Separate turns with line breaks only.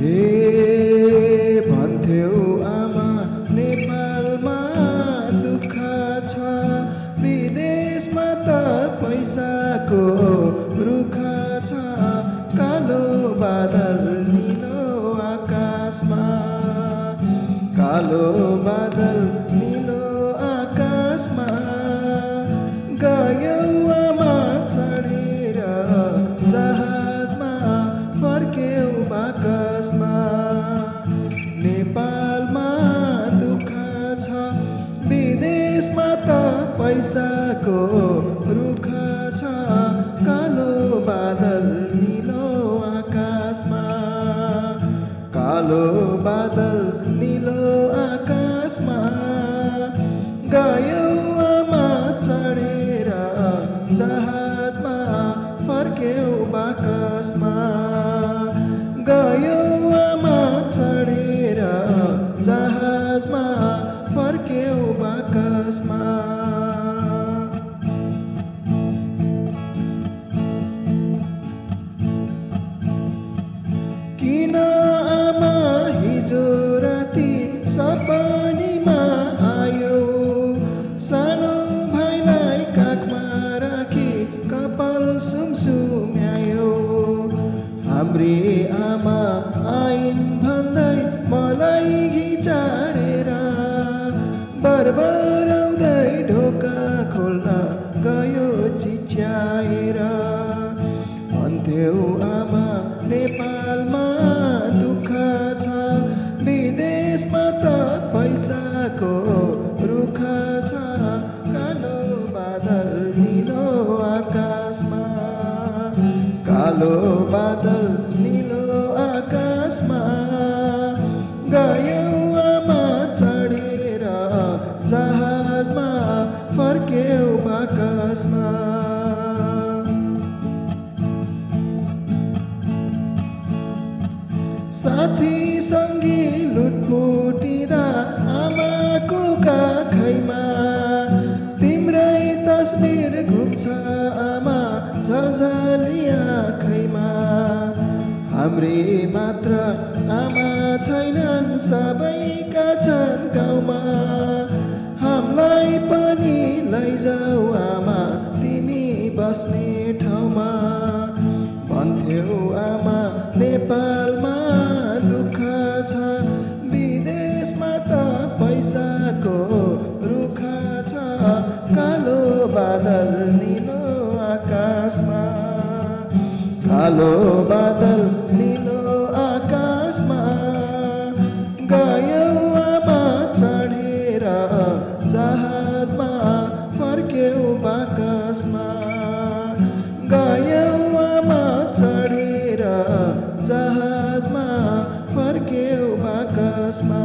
हे भन्थ्यौ आमा नेपालमा दुःख छ, विदेशमा त पैसाको रुख छ। कालो बादल निलो आकाशमा, कालो बादल निलो आकाशमा, गयौ आमा चढेर जहाजमा, फर्क्यौ बाकसमा। नेपालमा दुःख छ, विदेशमा त पैसाको रुख छ। कालो बादल निलो आकाशमा, कालो बादल निलो आकाशमा, गयौ आमा चढेर जहाजमा, फर्क्यौ बाकसमा। गयौ आमा चढेर जहाजमा, फर्क्यौ बाकसमा। किन आमा हिजो राति सपनीमा आयो, सानो भाइलाई काखमा राखी कपाल सुमसुम्यायो। हाम्री आमा आइन् भन्दै मलाई घिचारेर, बरबराउँदै ढोका खोल्न गयो चिच्याएर। भन्थ्यौ आमा नेपालमा दुःख छ, विदेशमा त पैसाको रुख छ। कालो बादल निलो आकाशमा, कालो बादल निलो आकाशमा, गयौ आमा चढेर जहाजमा, फर्क्यौ बाकसमा। साथी सङ्गी लुटपुटिँदा आमाको काखैमा, तिम्रै तस्बिर घुम्छ आमा झलझली आँखैमा। हाम्री मात्र आमा छैनन्, सबैका छन् गाउँमा। हामीलाई पनि लैजाऊ आमा तिमी बस्ने ठाउँमा। भन्थ्यौ आमा नेपालमा दुःख छ, विदेशमा त पैसाको रुख छ। कालो बादल निलो आकाशमा, कालो बादल निलो आकाशमा, गयौ आमा चढेर जहाजमा, फर्क्यौ बाकसमा। गयौ आमा चढेर जहाजमा, फर्क्यौ बाकसमा।